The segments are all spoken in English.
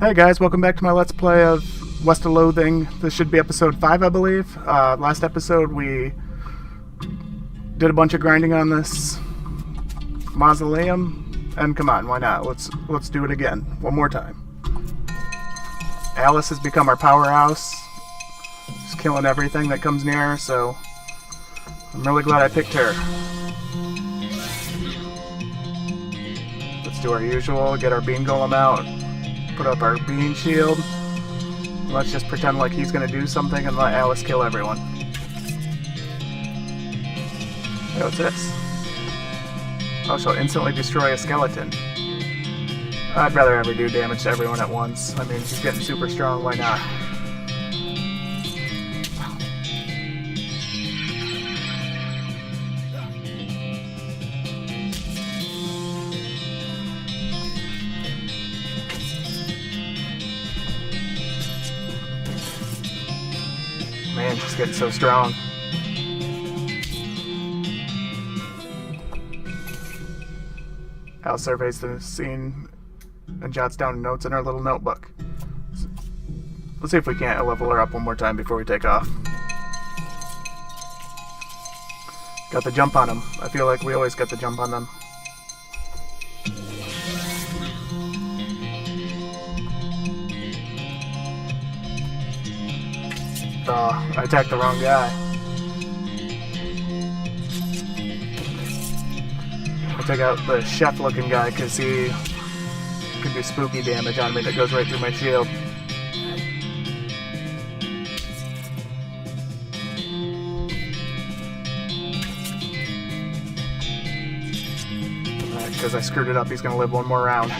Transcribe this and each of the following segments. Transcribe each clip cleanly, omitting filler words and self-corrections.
Hey guys, welcome back to my Let's Play of West of Loathing. This should be episode 5, I believe. Last episode we did a bunch of grinding on this mausoleum, and come on, why not? Let's do it again, one more time. Alice has become our powerhouse. She's killing everything that comes near her, so I'm really glad I picked her. Let's do our usual, get our bean golem out. Put up our bean shield. Let's just pretend like he's gonna do something and let Alice kill everyone. Hey, what's this? Oh, she'll instantly destroy a skeleton. I'd rather ever do damage to everyone at once. I mean, she's getting super strong, why not? Man, she's getting so strong. Al surveys the scene and jots down notes in her little notebook. Let's see if we can't level her up one more time before we take off. Got the jump on him. I feel like we always got the jump on them. Oh, I attacked the wrong guy. I'll take out the chef-looking guy because he can do spooky damage on me that goes right through my shield. Alright, because I screwed it up, he's going to live one more round.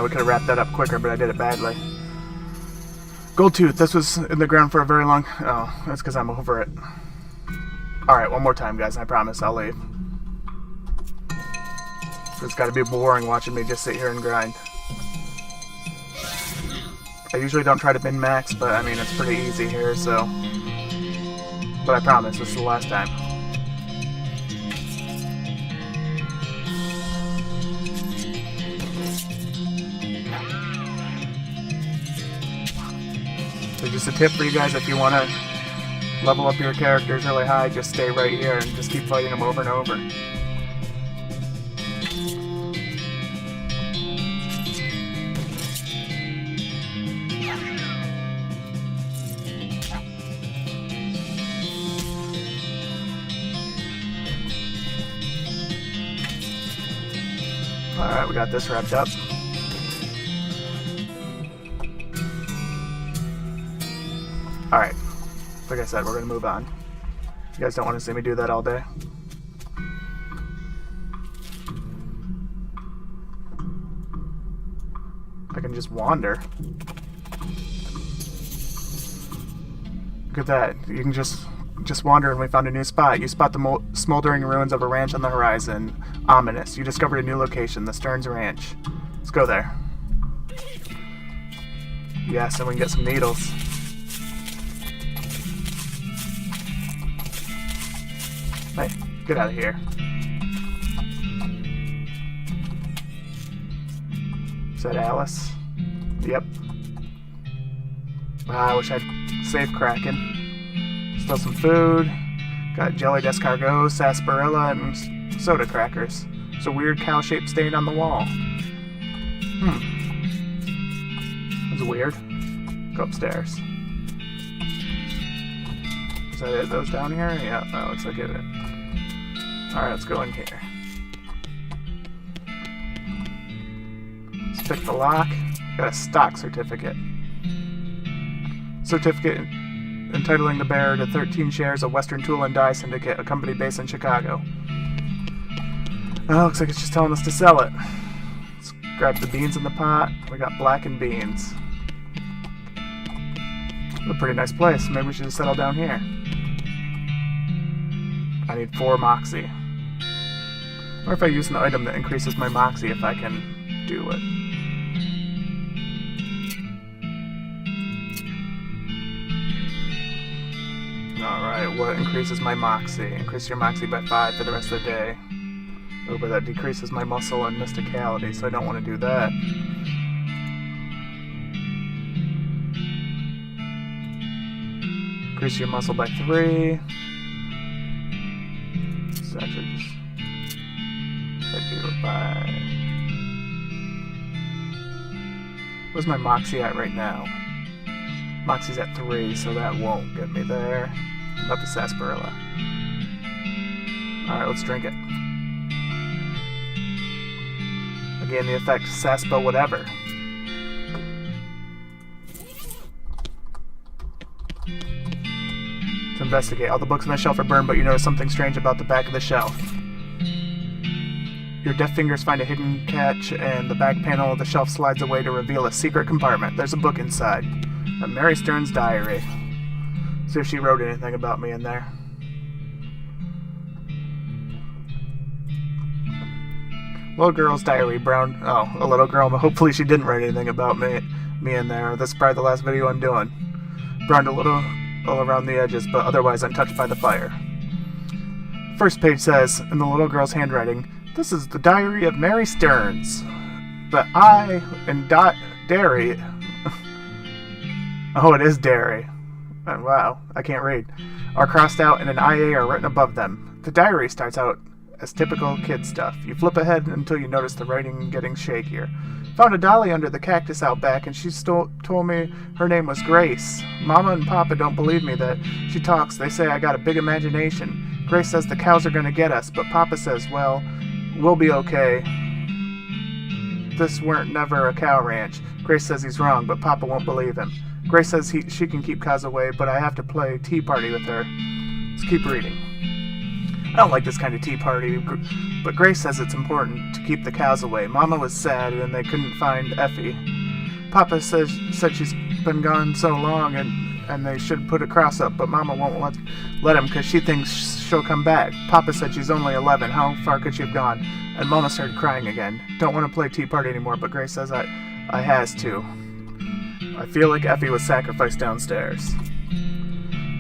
We could have wrapped that up quicker, but I did it badly. Gold tooth. This was in the ground for a very long... Oh, that's because I'm over it. Alright, one more time, guys. I promise I'll leave. It's got to be boring watching me just sit here and grind. I usually don't try to min-max, but I mean, it's pretty easy here, so... But I promise, this is the last time. So just a tip for you guys, if you want to level up your characters really high, just stay right here and just keep fighting them over and over. Alright, we got this wrapped up. Alright, like I said, we're going to move on. You guys don't want to see me do that all day. I can just wander. Look at that. You can just wander and we found a new spot. You spot the smoldering ruins of a ranch on the horizon. Ominous. You discovered a new location, the Stearns Ranch. Let's go there. Yes, and we can get some needles. Hey, get out of here. Is that Alice? Yep. I wish I'd saved Kraken. Still some food. Got jellied escargot, sarsaparilla, and soda crackers. There's a weird cow-shaped stain on the wall. That's weird. Go upstairs. Is that it? Those down here? Yeah, that looks like it. Alright, let's go in here. Let's pick the lock. Got a stock certificate. Certificate entitling the bearer to 13 shares of Western Tool and Die Syndicate, a company based in Chicago. Oh, looks like it's just telling us to sell it. Let's grab the beans in the pot. We got blackened beans. A pretty nice place. Maybe we should just settle down here. I need 4 Moxie. Or if I use an item that increases my Moxie if I can do it. Alright, what increases my moxie? Increase your moxie by 5 for the rest of the day. Oh, but that decreases my muscle and mysticality, so I don't want to do that. Increase your muscle by 3. It's actually just... I do it by... Where's my moxie at right now? Moxie's at 3, so that won't get me there. What about the sarsaparilla? Alright, let's drink it. Again, the effect saspa whatever. To investigate. All the books on the shelf are burned, but you notice something strange about the back of the shelf. Your deft fingers find a hidden catch, and the back panel of the shelf slides away to reveal a secret compartment. There's a book inside. Mary Stern's diary. See if she wrote anything about me in there. Little girl's diary, brown... Oh, a little girl, but hopefully she didn't write anything about me in there. That's probably the last video I'm doing. Browned a little all around the edges, but otherwise untouched by the fire. First page says, in the little girl's handwriting, "This is the diary of Mary Stearns. But I and Dairy..." Oh, it is dairy. Oh, wow, I can't read. Are crossed out and an IA are written above them. The diary starts out as typical kid stuff. You flip ahead until you notice the writing getting shakier. Found a dolly under the cactus out back, and she told me her name was Grace. Mama and Papa don't believe me that she talks. They say I got a big imagination. Grace says the cows are going to get us, but Papa says, well, we'll be okay. This weren't never a cow ranch. Grace says he's wrong, but Papa won't believe him. Grace says she can keep cows away, but I have to play tea party with her. Let's keep reading. I don't like this kind of tea party, but Grace says it's important to keep the cows away. Mama was sad and they couldn't find Effie. Papa said she's been gone so long and they should put a cross up, but Mama won't let him because she thinks she'll come back. Papa said she's only 11. How far could she have gone? And Mama started crying again. Don't want to play tea party anymore, but Grace says I has to. I feel like Effie was sacrificed downstairs.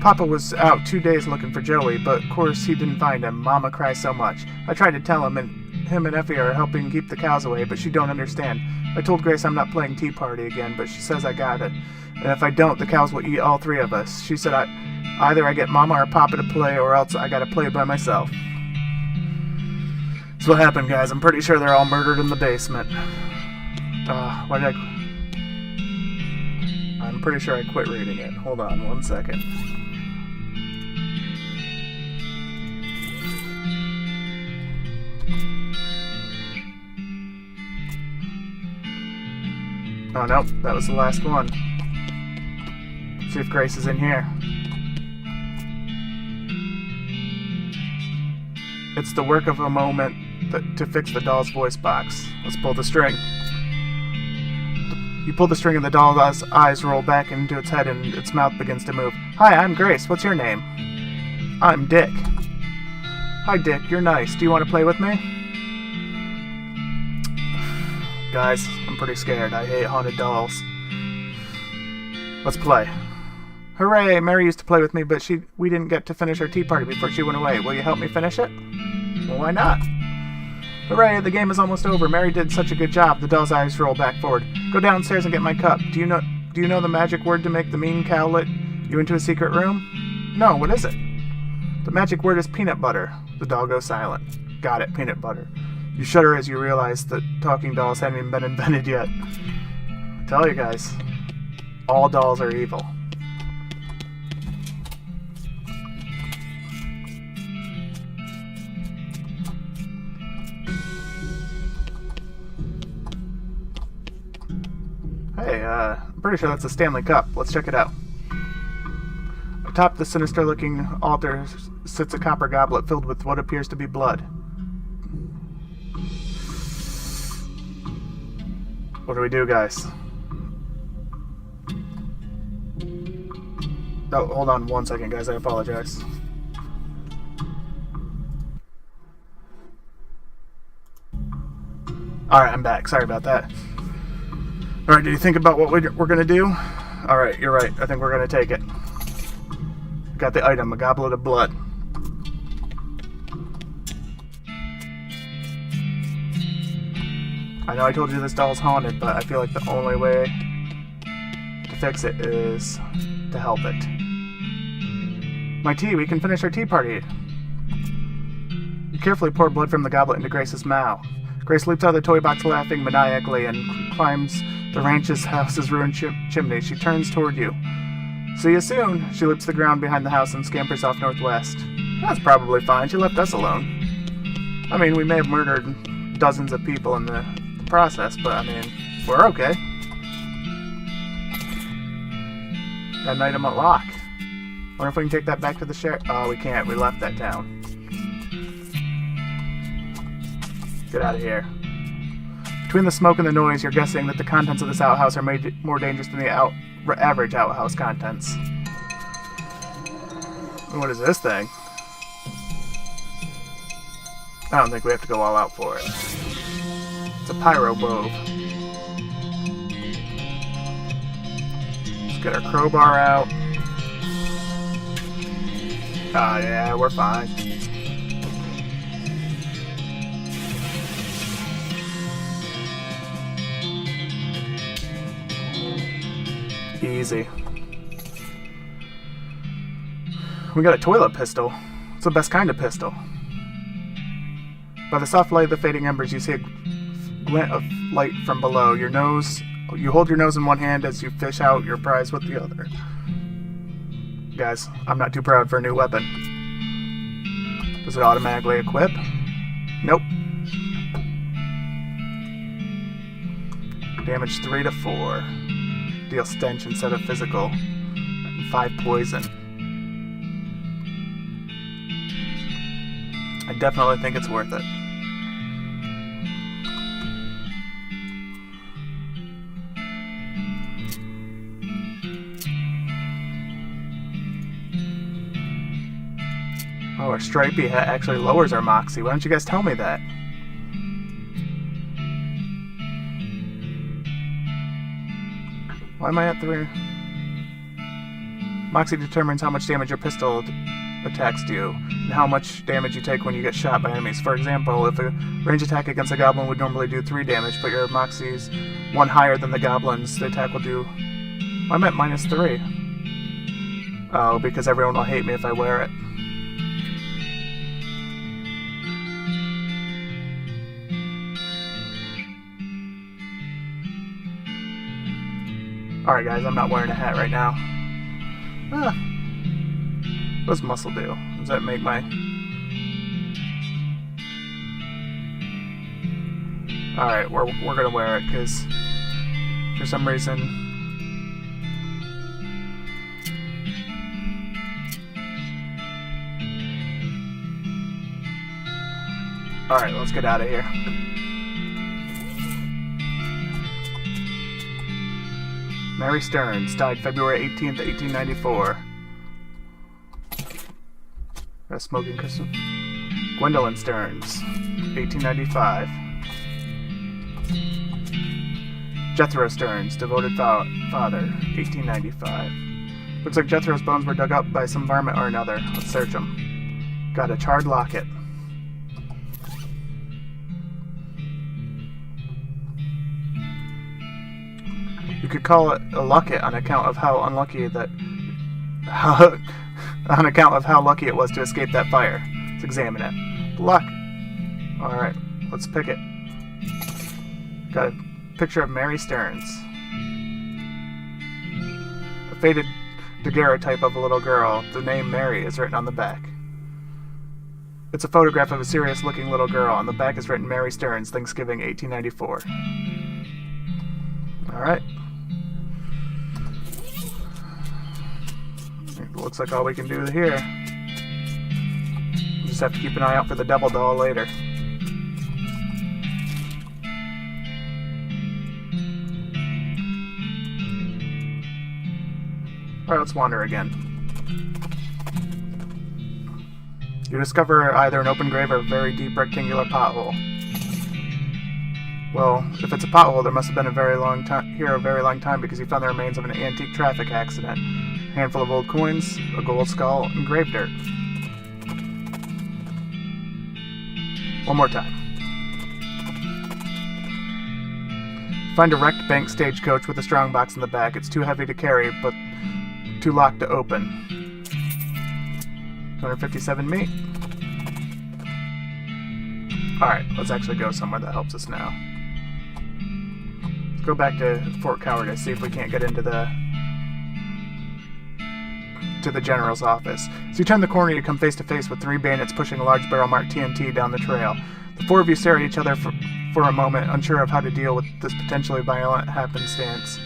Papa was out 2 days looking for Joey, but of course he didn't find him. Mama cries so much. I tried to tell him, and him and Effie are helping keep the cows away, but she don't understand. I told Grace I'm not playing tea party again, but she says I got it. And if I don't, the cows will eat all 3 of us. She said either I get Mama or Papa to play, or else I gotta play by myself. That's what happened, guys. I'm pretty sure they're all murdered in the basement. Why did I'm pretty sure I quit reading it. Hold on 1 second. Oh, nope. That was the last one. See if Grace is in here. It's the work of a moment to fix the doll's voice box. Let's pull the string. You pull the string and the doll's eyes roll back into its head and its mouth begins to move. Hi, I'm Grace. What's your name? I'm Dick. Hi, Dick. You're nice. Do you want to play with me? Guys, I'm pretty scared. I hate haunted dolls. Let's play. Hooray! Mary used to play with me, but we didn't get to finish our tea party before she went away. Will you help me finish it? Well, why not? Hooray! The game is almost over. Mary did such a good job. The doll's eyes roll back forward. Go downstairs and get my cup. Do you know the magic word to make the mean cow let you into a secret room? No, what is it? The magic word is peanut butter. The doll goes silent. Got it, peanut butter. You shudder as you realize that talking dolls haven't even been invented yet. I tell you guys, all dolls are evil. Hey, I'm pretty sure that's a Stanley Cup. Let's check it out. Atop the sinister-looking altar sits a copper goblet filled with what appears to be blood. What do we do, guys? Oh, hold on 1 second, guys. I apologize. Alright, I'm back. Sorry about that. Alright, did you think about what we're going to do? Alright, you're right. I think we're going to take it. Got the item, a goblet of blood. I know I told you this doll's haunted, but I feel like the only way to fix it is to help it. My tea, we can finish our tea party. You carefully pour blood from the goblet into Grace's mouth. Grace leaps out of the toy box laughing maniacally and climbs the ranch's house's ruined chimney. She turns toward you. See you soon. She leaps the ground behind the house and scampers off northwest. That's probably fine. She left us alone. I mean, we may have murdered dozens of people in the process, but I mean, we're okay. Got an item unlocked. Wonder if we can take that back to the sheriff. Oh, we can't. We left that town. Get out of here. Between the smoke and the noise, you're guessing that the contents of this outhouse are made more dangerous than the average outhouse contents. What is this thing? I don't think we have to go all out for it. It's a pyro bove. Let's get our crowbar out. Ah, yeah, we're fine. Easy. We got a toilet pistol. It's the best kind of pistol. By the soft light of the fading embers, you see a glint of light from below. You hold your nose in one hand as you fish out your prize with the other. Guys, I'm not too proud for a new weapon. Does it automatically equip? Nope. Damage 3 to 4. Deal stench instead of physical. And 5 poison. I definitely think it's worth it. Oh, our stripey hat actually lowers our moxie. Why don't you guys tell me that? Why am I at 3? Moxie determines how much damage your pistol attacks do, and how much damage you take when you get shot by enemies. For example, if a range attack against a goblin would normally do 3 damage, but your moxie's 1 higher than the goblin's, the attack will do... Why am I at -3? Oh, because everyone will hate me if I wear it. Alright guys, I'm not wearing a hat right now. What does muscle do? Does that make my... Alright, we're gonna wear it, because for some reason... Alright, let's get out of here. Mary Stearns died February 18th, 1894. A smoking crystal. Gwendolyn Stearns, 1895. Jethro Stearns, devoted father, 1895. Looks like Jethro's bones were dug up by some varmint or another. Let's search them. Got a charred locket. You could call it a locket on account of how unlucky that... on account of how lucky it was to escape that fire. Let's examine it. Luck. Alright, let's pick it. Got a picture of Mary Stearns. A faded daguerreotype of a little girl. The name Mary is written on the back. It's a photograph of a serious-looking little girl. On the back is written Mary Stearns, Thanksgiving, 1894. Alright. Looks like all we can do here. We'll just have to keep an eye out for the devil doll later. Alright, let's wander again. You discover either an open grave or a very deep rectangular pothole. Well, if it's a pothole, there must have been a very long time because you found the remains of an antique traffic accident. handful of old coins, a gold skull, and grave dirt. One more time. Find a wrecked bank stagecoach with a strongbox in the back. It's too heavy to carry, but too locked to open. 257 meat. Alright, let's actually go somewhere that helps us now. Let's go back to Fort Cowardice, see if we can't get into the general's office. So you turn the corner, you come face to face with 3 bandits pushing a large barrel marked TNT down the trail. The 4 of you stare at each other for a moment, unsure of how to deal with this potentially violent happenstance.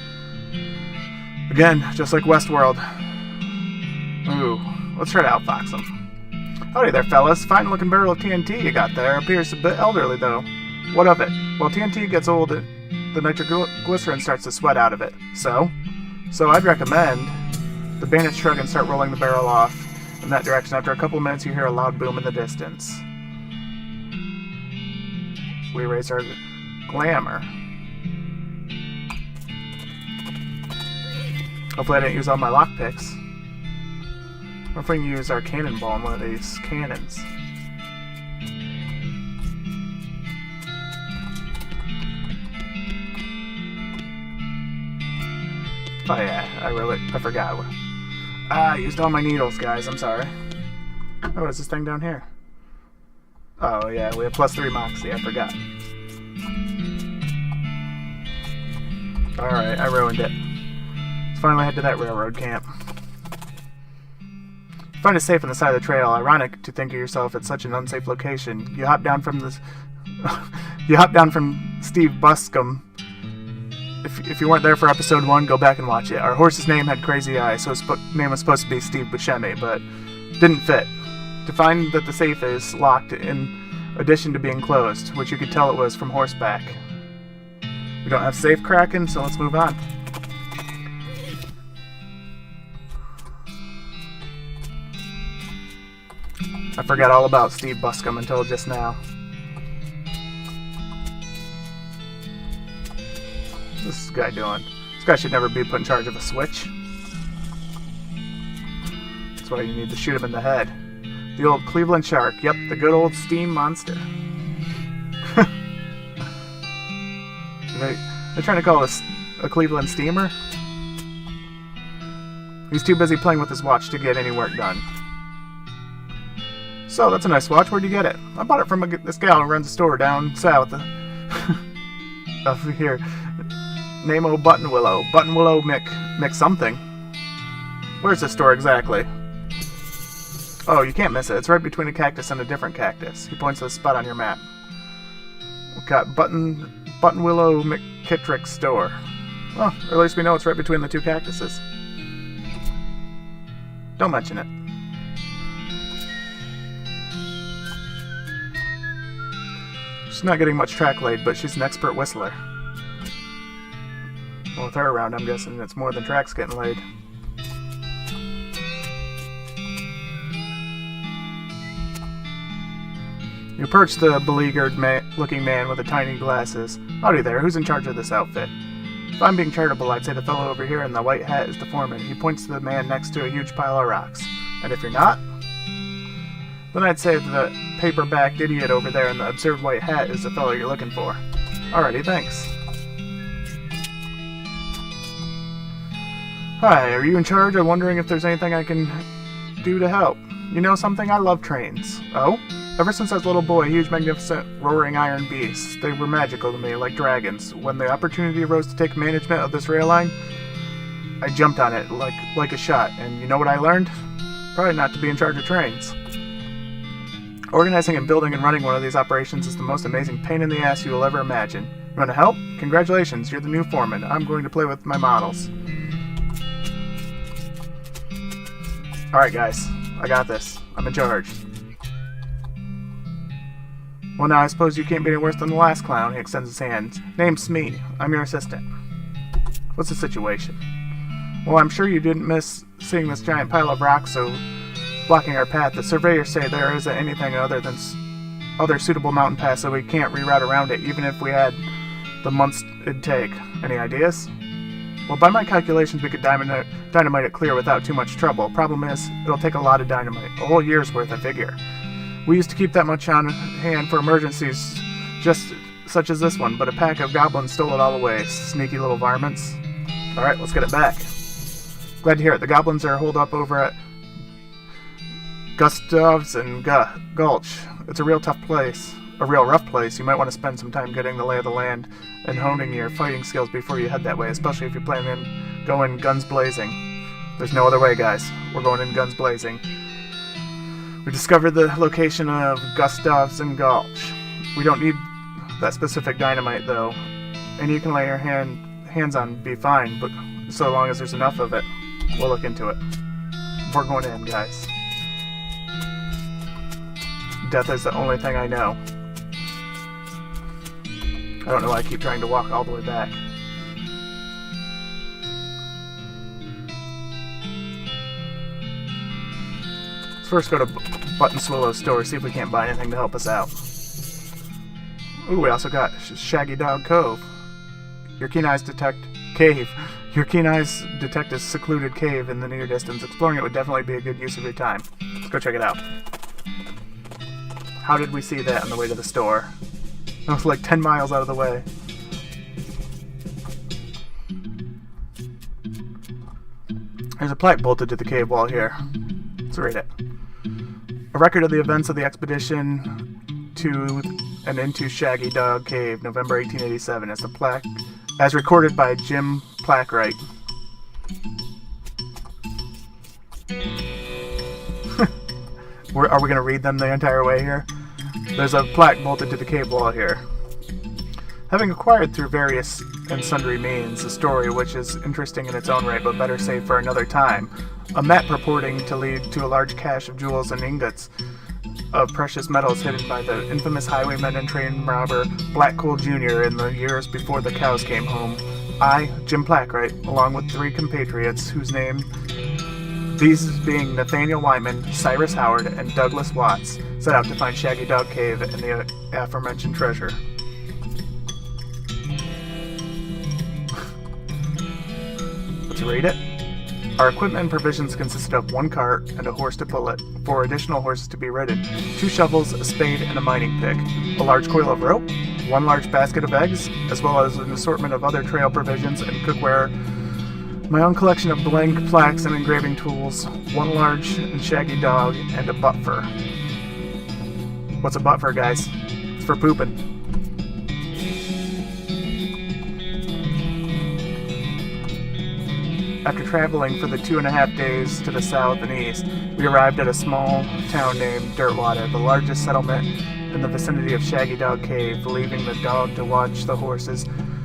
Again, just like Westworld. Ooh, let's try to outfox them. Howdy there, fellas. Fine-looking barrel of TNT you got there. Appears a bit elderly, though. What of it? Well, TNT gets old, the nitroglycerin starts to sweat out of it. So I'd recommend... The bandits shrug and start rolling the barrel off in that direction. After a couple minutes, you hear a loud boom in the distance. We raise our glamour. Hopefully I didn't use all my lockpicks. Or if we can use our cannonball in one of these cannons. Oh yeah, I forgot. I used all my needles, guys. I'm sorry. Oh, what is this thing down here? Oh yeah, we have +3 moxie. I forgot. Alright, I ruined it. Let's finally head to that railroad camp. You find it safe on the side of the trail. Ironic to think of yourself at such an unsafe location. You hop down from this. You hop down from Steve Buscombe. If you weren't there for episode 1, go back and watch it. Our horse's name had crazy eyes, so his name was supposed to be Steve Buscemi, but didn't fit. To find that the safe is locked in addition to being closed, which you could tell it was from horseback. We don't have safe cracking, so let's move on. I forgot all about Steve Buscombe until just now. What's this guy doing? This guy should never be put in charge of a switch. That's why you need to shoot him in the head. The old Cleveland Shark. Yep, the good old steam monster. They're trying to call us a Cleveland steamer? He's too busy playing with his watch to get any work done. So, that's a nice watch. Where'd you get it? I bought it from this gal who runs a store down south. Over here. Name-o Buttonwillow. Buttonwillow Mick something. Where's the store exactly? Oh, you can't miss it. It's right between a cactus and a different cactus. He points to the spot on your map. We've got Buttonwillow McKittrick's store. Well, or at least we know it's right between the 2 cactuses. Don't mention it. She's not getting much track laid, but she's an expert whistler. Well, with her around, I'm guessing it's more than tracks getting laid. You approach the beleaguered-looking man with the tiny glasses. Howdy there, who's in charge of this outfit? If I'm being charitable, I'd say the fellow over here in the white hat is the foreman. He points to the man next to a huge pile of rocks. And if you're not, then I'd say the paper-backed idiot over there in the absurd white hat is the fellow you're looking for. Alrighty, thanks. Hi, are you in charge? I'm wondering if there's anything I can do to help. You know something? I love trains. Oh? Ever since I was a little boy, huge, magnificent, roaring iron beasts. They were magical to me, like dragons. When the opportunity arose to take management of this rail line, I jumped on it like a shot. And you know what I learned? Probably not to be in charge of trains. Organizing and building and running one of these operations is the most amazing pain in the ass you will ever imagine. You want to help? Congratulations, you're the new foreman. I'm going to play with my models. Alright guys, I got this. I'm in charge. Well now, I suppose you can't be any worse than the last clown. He extends his hand. Name's Smee. I'm your assistant. What's the situation? Well, I'm sure you didn't miss seeing this giant pile of rocks blocking our path. The surveyors say there isn't anything other suitable mountain paths, so we can't reroute around it, even if we had the months it'd take. Any ideas? Well, by my calculations, we could dynamite it clear without too much trouble. Problem is, it'll take a lot of dynamite. A whole year's worth, I figure. We used to keep that much on hand for emergencies, just such as this one, but a pack of goblins stole it all away. Sneaky little varmints. Alright, let's get it back. Glad to hear it. The goblins are holed up over at Gustav's and Gulch. It's a real tough place. A real rough place. You might want to spend some time getting the lay of the land and honing your fighting skills before you head that way, especially if you plan on going guns blazing. There's no other way, guys. We're going in guns blazing. We discovered the location of Gustav's and Gulch. We don't need that specific dynamite, though. And you can lay your hands on be fine, but so long as there's enough of it, we'll look into it. We're going in, guys. Death is the only thing I know. I don't know why I keep trying to walk all the way back. Let's first go to Button Swallow's store, see if we can't buy anything to help us out. Ooh, we also got Shaggy Dog Cove. Your keen eyes detect a secluded cave in the near distance. Exploring it would definitely be a good use of your time. Let's go check it out. How did we see that on the way to the store? That was like 10 miles out of the way. There's a plaque bolted to the cave wall here. Let's read it. A record of the events of the expedition to and into Shaggy Dog Cave, November 1887. It's the plaque as recorded by Jim Plackwright. Are we going to read them the entire way here? There's a plaque bolted to the cave wall here. Having acquired through various and sundry means a story which is interesting in its own right but better saved for another time, a map purporting to lead to a large cache of jewels and ingots of precious metals hidden by the infamous highwayman and train robber Black Coal Jr. in the years before the cows came home. I, Jim Plackwright, along with 3 compatriots whose name, these being Nathaniel Wyman, Cyrus Howard, and Douglas Watts, set out to find Shaggy Dog Cave and the aforementioned treasure. Let's read it. Our equipment and provisions consisted of 1 cart and a horse to pull it, 4 additional horses to be ridden, 2 shovels, a spade, and a mining pick, a large coil of rope, 1 large basket of eggs, as well as an assortment of other trail provisions and cookware, my own collection of blank plaques and engraving tools, 1 large and shaggy dog, and a butt fur. What's a butt fur, guys? It's for pooping. After traveling for the 2.5 days to the south and east, we arrived at a small town named Dirtwater, the largest settlement in the vicinity of Shaggy Dog Cave. Leaving the dog to watch the horses,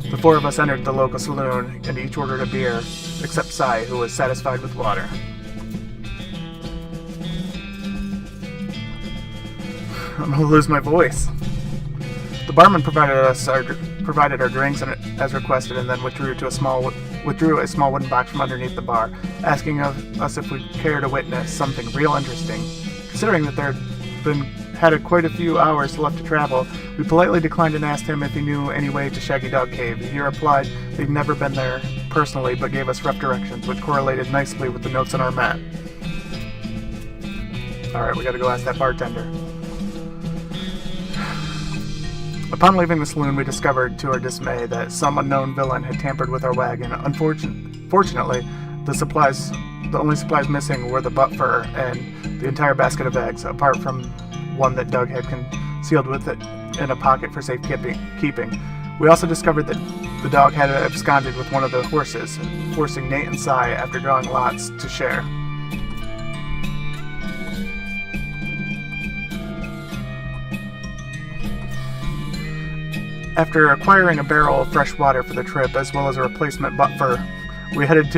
the 4 of us entered the local saloon and each ordered a beer, except Cy, who was satisfied with water. I'm gonna lose my voice. The barman provided our drinks as requested, and then withdrew a small wooden box from underneath the bar, asking of us if we'd care to witness something real interesting. Considering that there had quite a few hours left to travel, we politely declined and asked him if he knew any way to Shaggy Dog Cave. He replied they'd never been there personally, but gave us rough directions, which correlated nicely with the notes on our map. Alright, we gotta go ask that bartender. Upon leaving the saloon, we discovered, to our dismay, that some unknown villain had tampered with our wagon. Fortunately, the only supplies missing were the butt fur and the entire basket of eggs, apart from one that Doug had concealed with it in a pocket for safe keeping. We also discovered that the dog had absconded with one of the horses, forcing Nate and Cy, after drawing lots, to share. After acquiring a barrel of fresh water for the trip, as well as a replacement butt fur, we headed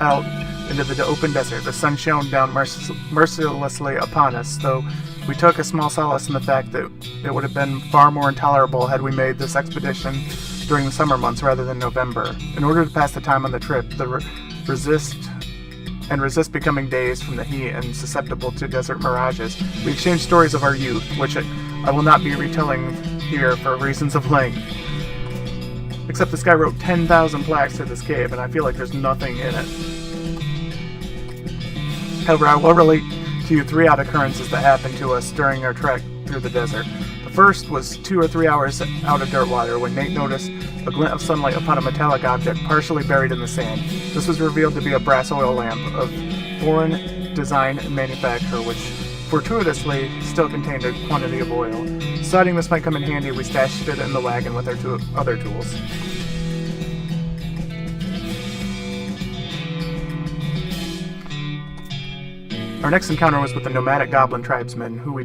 out into the open desert. The sun shone down mercilessly upon us, though we took a small solace in the fact that it would have been far more intolerable had we made this expedition during the summer months rather than November. In order to pass the time on the trip, resist becoming dazed from the heat and susceptible to desert mirages, we exchanged stories of our youth, which I will not be retelling here for reasons of length. Except this guy wrote 10,000 plaques to this cave, and I feel like there's nothing in it. However, I will relate to you 3 odd occurrences that happened to us during our trek through the desert. The first was 2 or 3 hours out of dirt water when Nate noticed a glint of sunlight upon a metallic object partially buried in the sand. This was revealed to be a brass oil lamp of foreign design and manufacture, which fortuitously still contained a quantity of oil. Deciding this might come in handy, we stashed it in the wagon with our other tools. Our next encounter was with a nomadic goblin tribesman who we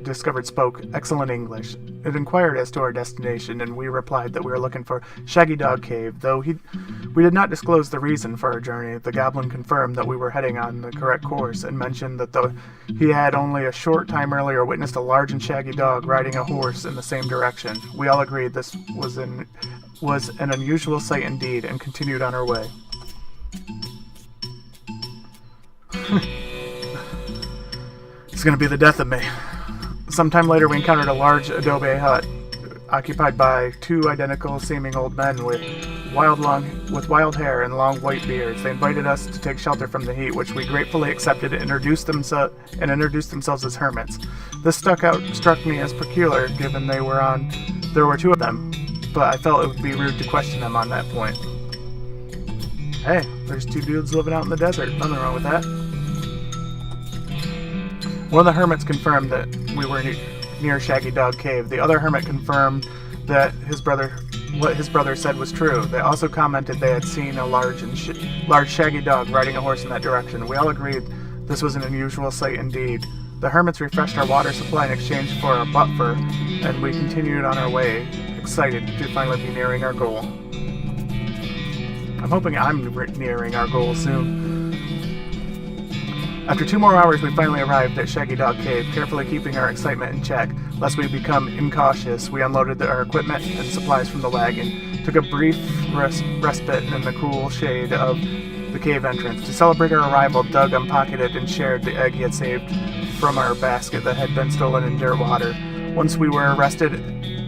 discovered spoke excellent English. It inquired as to our destination, and we replied that we were looking for Shaggy Dog Cave. Though we did not disclose the reason for our journey, the goblin confirmed that we were heading on the correct course and mentioned that though he had only a short time earlier witnessed a large and shaggy dog riding a horse in the same direction. We all agreed this was an unusual sight indeed and continued on our way. It's going to be the death of me. Sometime later, we encountered a large adobe hut occupied by 2 identical-seeming old men with wild hair and long white beards. They invited us to take shelter from the heat, which we gratefully accepted and introduced themselves as hermits. This struck me as peculiar, given there were 2 of them, but I felt it would be rude to question them on that point. Hey, there's 2 dudes living out in the desert. Nothing wrong with that. One of the hermits confirmed that we were near Shaggy Dog Cave. The other hermit confirmed that what his brother said was true. They also commented they had seen a large shaggy dog riding a horse in that direction. We all agreed this was an unusual sight indeed. The hermits refreshed our water supply in exchange for our butt fur, and we continued on our way, excited to finally be nearing our goal. I'm hoping I'm nearing our goal soon. After 2 more hours, we finally arrived at Shaggy Dog Cave, carefully keeping our excitement in check, lest we become incautious. We unloaded our equipment and supplies from the wagon, took a brief respite in the cool shade of the cave entrance. To celebrate our arrival, Doug unpocketed and shared the egg he had saved from our basket that had been stolen in dirt water. Once we were rested,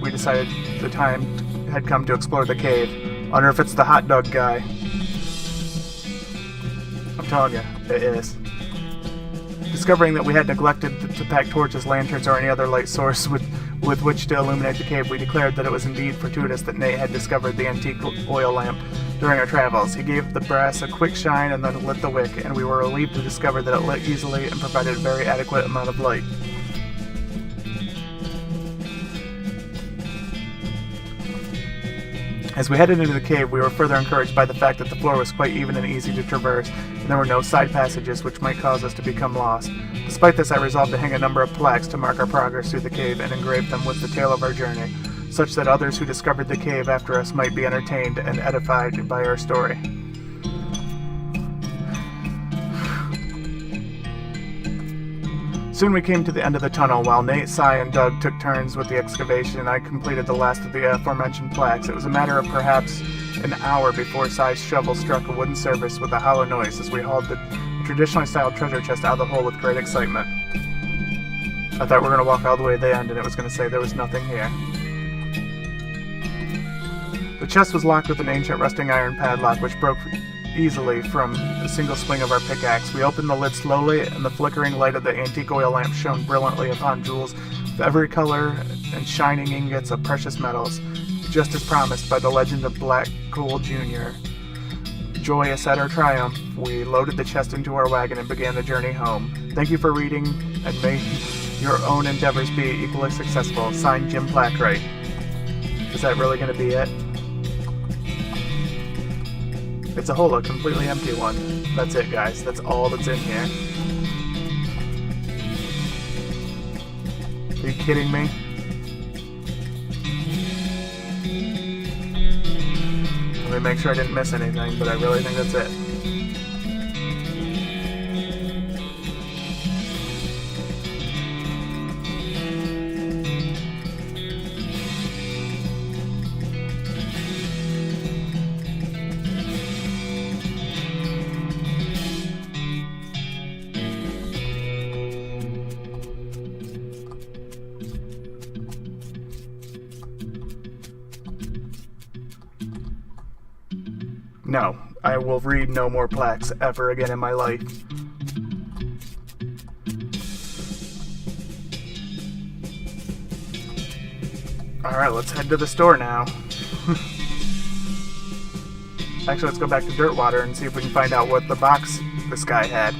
we decided the time had come to explore the cave. I wonder if it's the hot dog guy. I'm telling you, it is. Discovering that we had neglected to pack torches, lanterns, or any other light source with which to illuminate the cave, we declared that it was indeed fortuitous that Nate had discovered the antique oil lamp during our travels. He gave the brass a quick shine and then lit the wick, and we were relieved to discover that it lit easily and provided a very adequate amount of light. As we headed into the cave, we were further encouraged by the fact that the floor was quite even and easy to traverse, and there were no side passages which might cause us to become lost. Despite this, I resolved to hang a number of plaques to mark our progress through the cave and engrave them with the tale of our journey, such that others who discovered the cave after us might be entertained and edified by our story. Soon we came to the end of the tunnel. While Nate, Cy, and Doug took turns with the excavation, and I completed the last of the aforementioned plaques. It was a matter of perhaps an hour before Cy's shovel struck a wooden surface with a hollow noise as we hauled the traditionally styled treasure chest out of the hole with great excitement. I thought we were going to walk all the way to the end, and it was going to say there was nothing here. The chest was locked with an ancient rusting iron padlock, which broke easily from a single swing of our pickaxe. We opened the lid slowly, and the flickering light of the antique oil lamp shone brilliantly upon jewels of every color and shining ingots of precious metals, just as promised by the legend of Black Coal Jr. Joyous at our triumph, we loaded the chest into our wagon and began the journey home. Thank you for reading, and may your own endeavors be equally successful. Signed, Jim Plackwright. Is that really going to be it? It's a completely empty one. That's it, guys. That's all that's in here. Are you kidding me? Let me make sure I didn't miss anything, but I really think that's it. No, I will read no more plaques ever again in my life. Alright, let's head to the store now. Actually, let's go back to Dirtwater and see if we can find out what the box this guy had.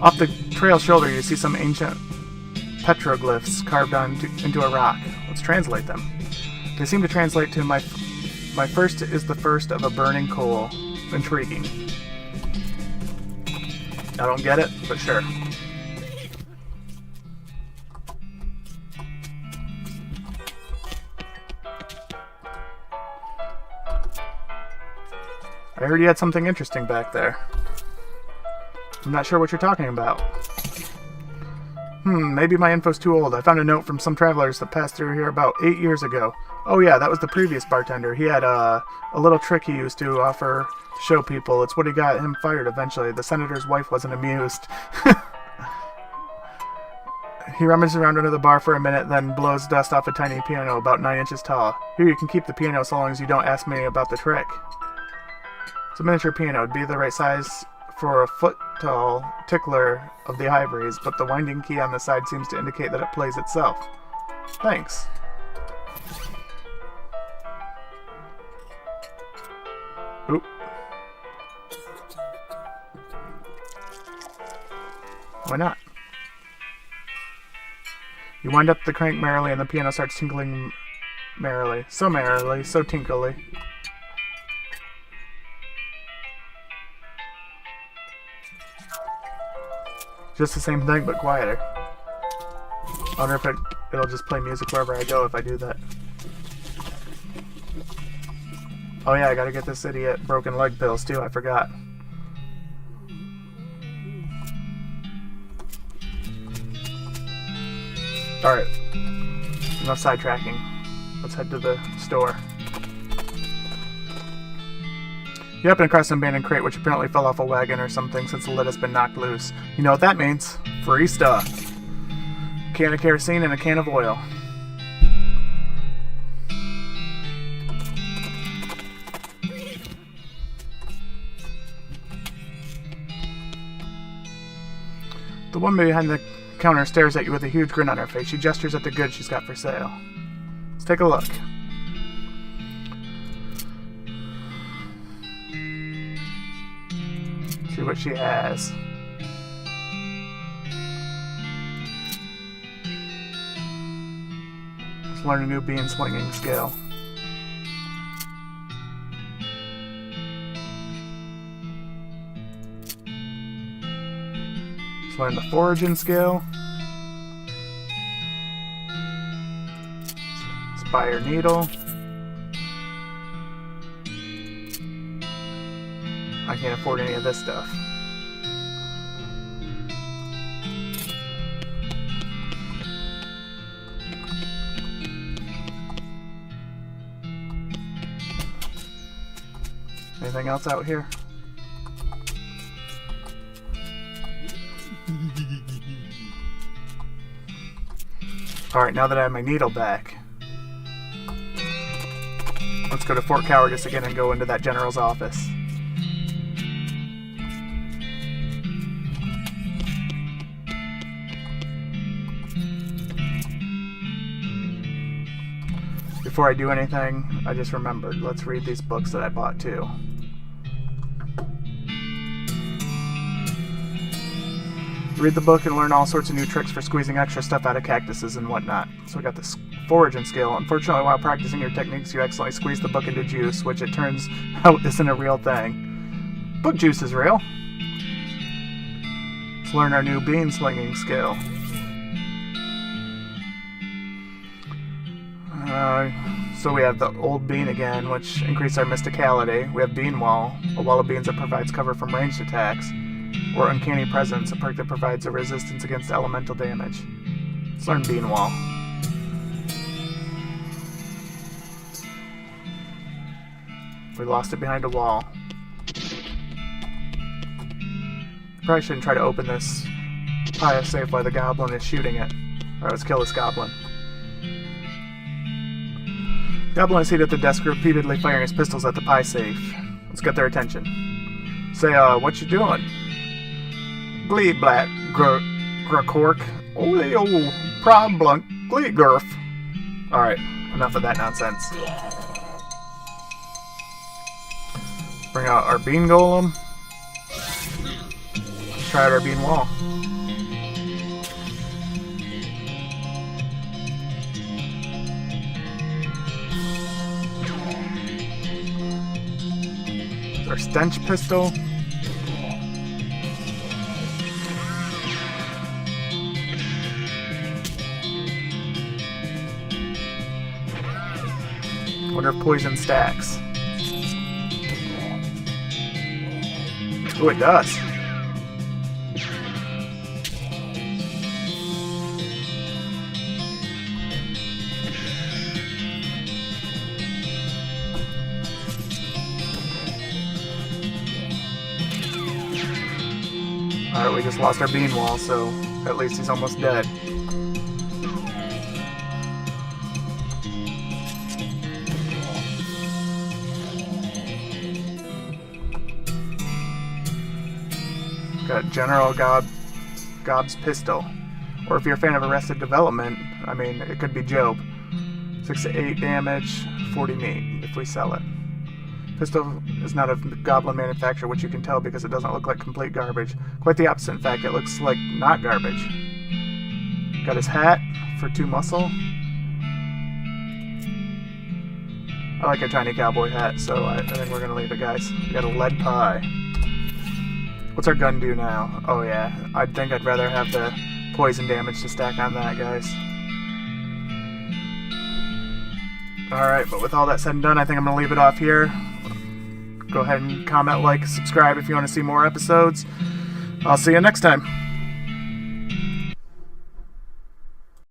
Off the trail shoulder, you see some ancient petroglyphs carved into a rock. Let's translate them. They seem to translate to my first is the first of a burning coal. Intriguing. I don't get it, but sure. I heard you had something interesting back there. I'm not sure what you're talking about. Maybe my info's too old. I found a note from some travelers that passed through here about 8 years ago. Oh yeah, that was the previous bartender. He had a little trick he used to offer to show people. It's what he got him fired eventually. The senator's wife wasn't amused. He rummages around under the bar for a minute, then blows dust off a tiny piano about 9 inches tall. Here, you can keep the piano so long as you don't ask me about the trick. It's a miniature piano. It'd be the right size for a foot-tall tickler of the ivories, but the winding key on the side seems to indicate that it plays itself. Thanks. Oop. Why not? You wind up the crank merrily and the piano starts tinkling merrily. So tinkly. Just the same thing, but quieter. I wonder if it'll just play music wherever I go if I do that. Oh yeah, I gotta get this idiot broken leg pills too, I forgot. Alright. Enough sidetracking. Let's head to the store. You happen across an abandoned crate which apparently fell off a wagon or something since the lid has been knocked loose. You know what that means. Free stuff. A can of kerosene and a can of oil. The woman behind the counter stares at you with a huge grin on her face. She gestures at the goods she's got for sale. Let's take a look. See what she has. Let's learn a new bean slinging skill. Let's learn the foraging skill. Spire needle. I can't afford any of this stuff. Anything else out here? Alright, now that I have my needle back, let's go to Fort Cowardice again and go into that general's office. Before I do anything, I just remembered. Let's read these books that I bought too. Read the book and learn all sorts of new tricks for squeezing extra stuff out of cactuses and whatnot. So we got this foraging skill. Unfortunately, while practicing your techniques, you accidentally squeeze the book into juice, which it turns out isn't a real thing. Book juice is real. Let's learn our new bean slinging skill. So we have the old bean again, which increases our mysticality. We have bean wall, a wall of beans that provides cover from ranged attacks. Or uncanny presence, a perk that provides a resistance against elemental damage. Let's learn bean wall. We lost it behind a wall. Probably shouldn't try to open this pie of safe while the goblin is shooting it. Alright, let's kill this goblin. Goblin is seated at the desk, repeatedly firing his pistols at the pie safe. Let's get their attention. Say, what you doing? Glee black, cork. Oh, prob blunt, glee gurf. Alright, enough of that nonsense. Bring out our bean golem. Try out our bean wall. Our stench pistol. Wonder if poison stacks. Oh, it does. Alright, we just lost our bean wall, so at least he's almost dead. Got General Gob's pistol. Or if you're a fan of Arrested Development, I mean, it could be Job. 6 to 8 damage, 40 meat if we sell it. Pistol is not a goblin manufacturer, which you can tell because it doesn't look like complete garbage. Quite the opposite, in fact. It looks like not garbage. Got his hat for 2 muscle. I like a tiny cowboy hat, so I think we're going to leave it, guys. We got a lead pie. What's our gun do now? Oh yeah, I think I'd rather have the poison damage to stack on that, guys. Alright, but with all that said and done, I think I'm going to leave it off here. Go ahead and comment, like, subscribe if you want to see more episodes. I'll see you next time.